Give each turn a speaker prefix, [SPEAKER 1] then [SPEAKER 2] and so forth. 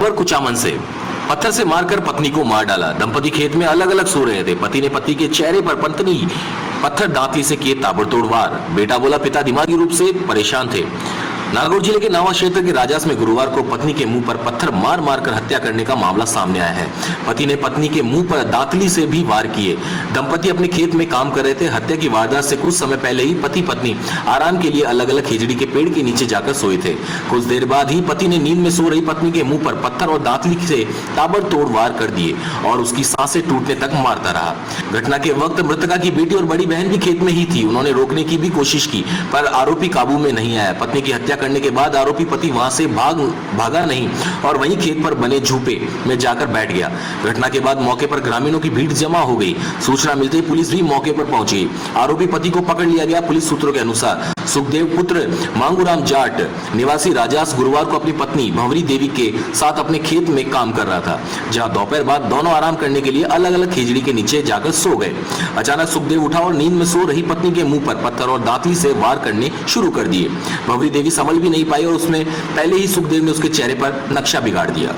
[SPEAKER 1] खबर कुचामन से। पत्थर से मारकर पत्नी को मार डाला। दंपति खेत में अलग अलग सो रहे थे। पति ने पत्नी के चेहरे पर पत्नी पत्थर दांती से किए ताबड़तोड़ वार। बेटा बोला पिता दिमागी रूप से परेशान थे। नागौर जिले के नावा क्षेत्र के राजास में गुरुवार को पत्नी के मुंह पर पत्थर मार मार कर हत्या करने का मामला सामने आया है। पति ने पत्नी के मुंह पर दातली से भी वार किए। दंपति अपने खेत में काम कर रहे थे। हत्या की वारदात से कुछ समय पहले ही पति पत्नी आराम के लिए अलग अलग खेजड़ी के पेड़ के नीचे जाकर सोए थे। कुछ देर बाद ही पति ने नींद में सो रही पत्नी के मुंह पर पत्थर और दातली से ताबड़तोड़ वार कर दिए और उसकी सांसें टूटने तक मारता रहा। घटना के वक्त मृतका की बेटी और बड़ी बहन भी खेत में ही थी। उन्होंने रोकने की भी कोशिश की पर आरोपी काबू में नहीं आया। पत्नी की हत्या करने के बाद आरोपी पति वहां से भागा नहीं और वहीं खेत पर बने झूपे में जाकर बैठ गया। घटना के बाद मौके पर ग्रामीणों की भीड़ जमा हो गई। सूचना मिलते ही पुलिस भी मौके पर पहुंची। आरोपी पति को पकड़ लिया गया। पुलिस सूत्रों के अनुसार सुखदेव पुत्र मांगूराम जाट निवासी राजास गुरुवार को अपनी पत्नी भंवरी देवी के साथ अपने खेत में काम कर रहा था, जहां दोपहर बाद दोनों आराम करने के लिए अलग अलग खेजड़ी के नीचे जाकर सो गए। अचानक सुखदेव उठा और नींद में सो रही पत्नी के मुंह पर पत्थर और दांतली से वार करने शुरू कर दिए। भंवरी देवी संभल भी नहीं पाई और उसने पहले ही सुखदेव ने उसके चेहरे पर नक्शा बिगाड़ दिया।